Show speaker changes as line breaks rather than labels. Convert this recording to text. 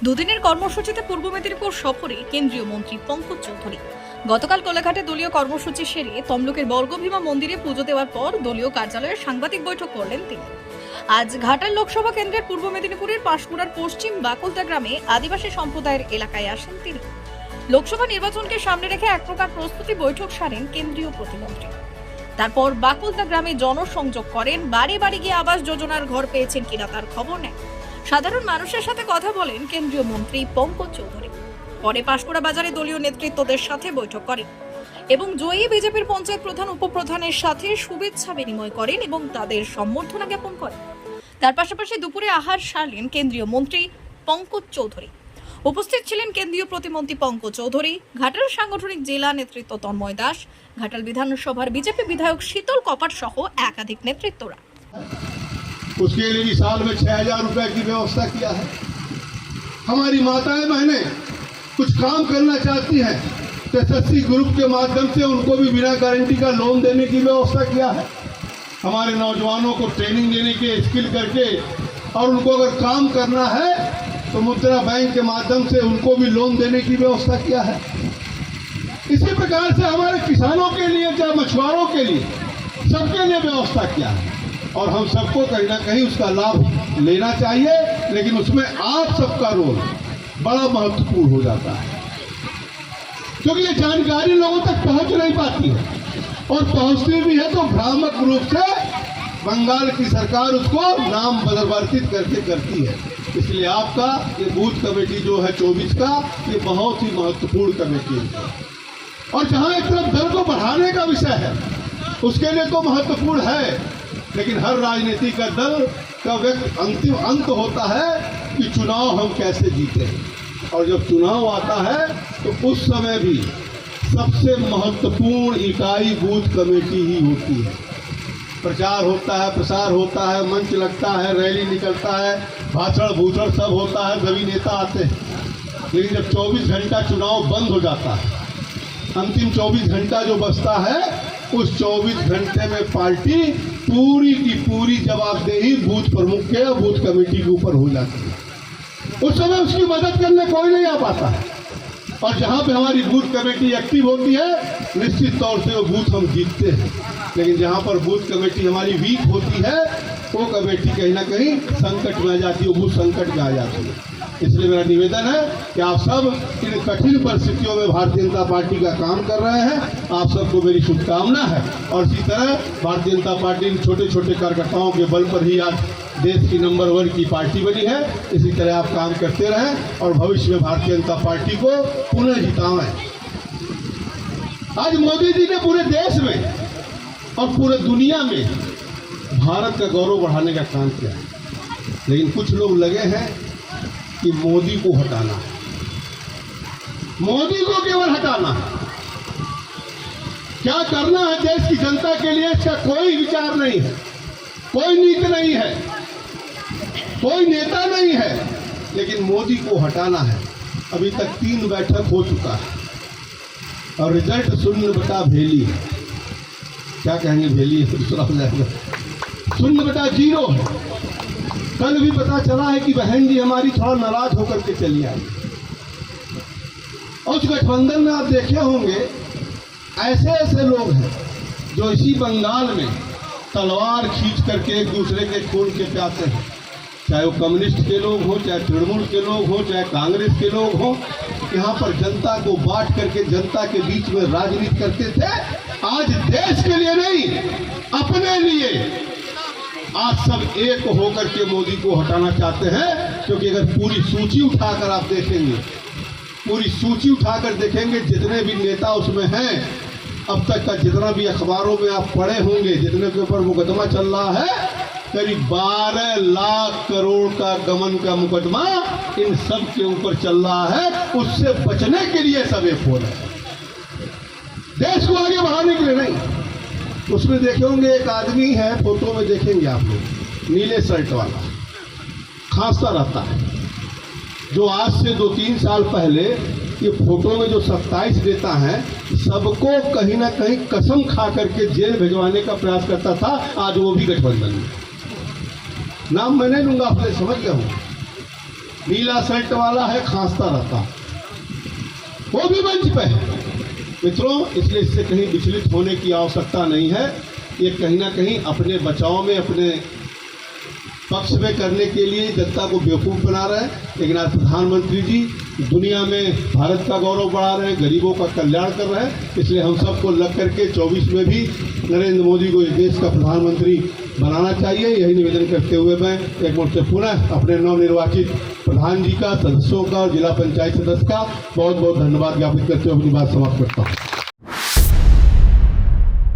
দুদিনের কর্মসূচিতে পূর্ব মেদিনীপুর সফরে কেন্দ্রীয় মন্ত্রী পঙ্কজ চৌধুরী। গতকাল কোলাঘাটে দলীয় কর্মসূচি সেরে তমলুকের বর্গভীমা মন্দিরে পুজো দেওয়ার পর দলীয় কার্যালয়ে সাংবাদিক বৈঠক করলেন তিনি। আজ ঘাটাল লোকসভা কেন্দ্রের পূর্ব মেদিনীপুরের পাঁশকুড়ার পশ্চিম বাকুলতা গ্রামে আদিবাসী সম্প্রদায়ের এলাকায় আসেন তিনি। লোকসভা নির্বাচনকে সামনে রেখে এক প্রকার প্রস্তুতি বৈঠক সারেন কেন্দ্রীয় প্রতিমন্ত্রী। তারপর বাকুলতা গ্রামে জনসংযোগ করেন, বাড়ি বাড়ি গিয়ে আবাস যোজনার ঘর পেয়েছেন কিনা তার খবর নেন। সাধারণ মানুষের সাথে কথা বলেন কেন্দ্রীয় মন্ত্রী পঙ্কজ চৌধুরী। পরে পাঁশকুড়া বাজারে দলীয় নেতৃত্বদের সাথে বৈঠক করেন এবং জয়ী বিজেপির পঞ্চায়েত প্রধান উপপ্রধানের সাথে শুভেচ্ছা বিনিময় করেন এবং তাদের সম্বর্ধনা জ্ঞাপন করেন। তার পাশাপাশি দুপুরে আহার সারলেন কেন্দ্রীয় মন্ত্রী পঙ্কজ চৌধুরী। উপস্থিত ছিলেন কেন্দ্রীয় প্রতিমন্ত্রী পঙ্কজ চৌধুরী, ঘাটাল সাংগঠনিক জেলা নেতৃত্ব তন্ময় দাস, ঘাটাল বিধানসভার বিজেপি বিধায়ক শীতল কপাট সহ একাধিক নেতৃত্বরা।
उसके लिए भी साल में 6,000 रुपए की व्यवस्था किया है। हमारी माताएं बहनें कुछ काम करना चाहती हैं तो एसएससी ग्रुप के माध्यम से उनको भी बिना गारंटी का लोन देने की व्यवस्था किया है। हमारे नौजवानों को ट्रेनिंग देने के स्किल करके और उनको अगर काम करना है तो मुद्रा बैंक के माध्यम से उनको भी लोन देने की व्यवस्था किया है। इसी प्रकार से हमारे किसानों के लिए चाहे मछुआरों के लिए सबके लिए व्यवस्था किया है और हम सबको कहीं ना कहीं उसका लाभ लेना चाहिए, लेकिन उसमें आप सबका रोल बड़ा महत्वपूर्ण हो जाता है क्योंकि ये जानकारी लोगों तक पहुंच नहीं पाती है और पहुंचती भी है तो भ्रामक रूप से बंगाल की सरकार उसको नाम परिवर्तित करके करती है। इसलिए आपका ये बूथ कमेटी जो है 24 का, ये बहुत ही महत्वपूर्ण कमेटी है और जहाँ एक तरफ दल को बढ़ाने का विषय है उसके लिए तो महत्वपूर्ण है, लेकिन हर राजनीति का दल का अंतिम अंत होता है कि चुनाव हम कैसे जीते हैं और जब चुनाव आता है तो उस समय भी सबसे महत्वपूर्ण इकाई बूथ कमेटी ही होती है। प्रचार होता है, प्रसार होता है, मंच लगता है, रैली निकलता है, भाषण भूषण सब होता है, सभी नेता आते हैं, लेकिन जब 24 घंटा चुनाव बंद हो जाता है, अंतिम 24 घंटा जो बचता है उस 24 घंटे में पार्टी पूरी की पूरी जवाबदेही बूथ प्रमुख के या बूथ कमेटी के ऊपर हो जाती है। उस समय उसकी मदद करने कोई नहीं आ पाता है और जहाँ पे हमारी बूथ कमेटी एक्टिव होती है निश्चित तौर से वो बूथ हम जीतते हैं, लेकिन जहाँ पर बूथ कमेटी हमारी वीक होती है वो कमेटी कहीं ना कहीं संकट में आ जाती है, वो बूथ संकट में आ जाती है। इसलिए मेरा निवेदन है कि आप सब इन कठिन परिस्थितियों में भारतीय जनता पार्टी का काम कर रहे हैं, आप सबको मेरी शुभकामना है और इसी तरह भारतीय जनता पार्टी इन छोटे छोटे कार्यकर्ताओं के बल पर ही आज देश की नंबर 1 की पार्टी बनी है। इसी तरह आप काम करते रहें और भविष्य में भारतीय जनता पार्टी को पुनः जिताएं। आज मोदी जी ने पूरे देश में और पूरे दुनिया में भारत का गौरव बढ़ाने का काम किया है, लेकिन कुछ लोग लगे हैं कि मोदी को हटाना है, मोदी को केवल हटाना है। क्या करना है देश की जनता के लिए इसका कोई विचार नहीं है, कोई नीति नहीं है, कोई नेता नहीं है, लेकिन मोदी को हटाना है। अभी तक 3 बैठक हो चुका है और रिजल्ट 0/भेली है। क्या कहेंगे भेली है, दूसरा हो जाएगा 0/0 है। कल भी पता चला है कि बहन जी हमारी थोड़ा नाराज होकर के चली आई और उस गठबंधन में आप देखे होंगे ऐसे ऐसे लोग हैं जो इसी बंगाल में तलवार खींच करके एक दूसरे के खून के प्यासे हैं, चाहे वो कम्युनिस्ट के लोग हों, चाहे तृणमूल के लोग हों, चाहे कांग्रेस के लोग हों। यहाँ पर जनता को बांट करके जनता के बीच में राजनीति करते थे। आज देश के लिए नहीं, अपने लिए आज सब एक होकर के मोदी को हटाना चाहते हैं, क्योंकि अगर पूरी सूची उठाकर आप देखेंगे, पूरी सूची उठाकर देखेंगे जितने भी नेता उसमें हैं, अब तक का जितना भी अखबारों में आप पढ़े होंगे, जितने के ऊपर मुकदमा चल रहा है, करीब 12 लाख करोड़ का गमन का मुकदमा इन सब के ऊपर चल रहा है। उससे बचने के लिए सब एक हो रहे हैं, देश को आगे बढ़ाने के लिए नहीं। उसमें देखे होंगे एक आदमी है, फोटो में देखेंगे आप लोग, नीले शर्ट वाला, खांसता रहता है, जो आज से 2-3 साल पहले ये फोटो में जो 27 देता है सबको कहीं ना कहीं कसम खा करके जेल भिजवाने का प्रयास करता था। आज वो भी गठबंधन में, नाम मैं नहीं लूंगा, आपने समझ गया हूँ। नीला शर्ट वाला है, खांसता रहता, वो भी मंच पे है। मित्रों, इसलिए इससे कहीं विचलित होने की आवश्यकता नहीं है। ये कहीं ना कहीं अपने बचाव में, अपने पक्ष में करने के लिए जनता को बेवकूफ़ बना रहे हैं। लेकिन आज प्रधानमंत्री जी दुनिया में भारत का गौरव बढ़ा रहे हैं, गरीबों का कल्याण कर रहे हैं। इसलिए हम सबको लग करके 24 में भी नरेंद्र मोदी को इस देश का प्रधानमंत्री बनाना चाहिए। यही निवेदन करते हुए मैं एक बार से पुनः अपने नवनिर्वाचित प्रधान जी का, सदस्यों का और जिला पंचायत सदस्य का बहुत बहुत धन्यवाद ज्ञापित करते हुए अपनी बात समाप्त करता हूँ।